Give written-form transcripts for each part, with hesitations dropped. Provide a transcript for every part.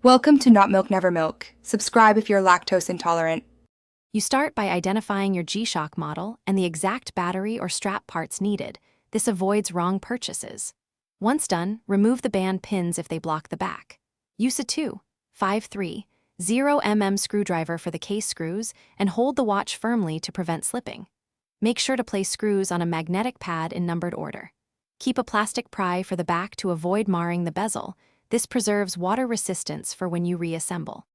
Welcome to Not Milk Never Milk. Subscribe if you're lactose intolerant. You start by identifying your G-Shock model and the exact battery or strap parts needed. This avoids wrong purchases. Once done, remove the band pins if they block the back. Use a 2.53 0mm screwdriver for the case screws and hold the watch firmly to prevent slipping. Make sure to place screws on a magnetic pad in numbered order. Keep a plastic pry for the back to avoid marring the bezel. This preserves water resistance for when you reassemble.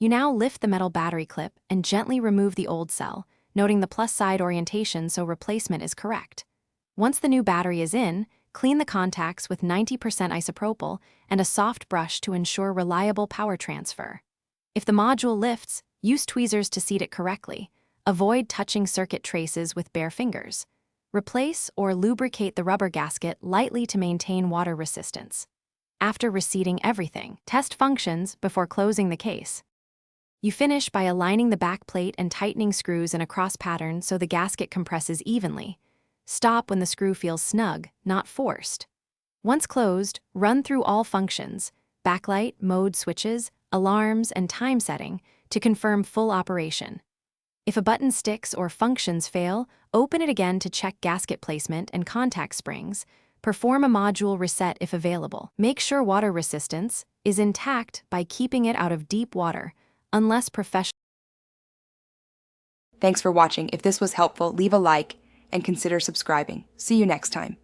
You now lift the metal battery clip and gently remove the old cell, noting the plus side orientation so replacement is correct. Once the new battery is in, clean the contacts with 90% isopropyl and a soft brush to ensure reliable power transfer. If the module lifts, use tweezers to seat it correctly. Avoid touching circuit traces with bare fingers. Replace or lubricate the rubber gasket lightly to maintain water resistance. After reseating everything, test functions before closing the case. You finish by aligning the back plate and tightening screws in a cross pattern so the gasket compresses evenly. Stop when the screw feels snug, not forced. Once closed, run through all functions, backlight, mode switches, alarms, and time setting to confirm full operation. If a button sticks or functions fail, open it again to check gasket placement and contact springs. Perform a module reset if available. Make sure water resistance is intact by keeping it out of deep water, unless professional. Thanks for watching. If this was helpful, leave a like and consider subscribing. See you next time.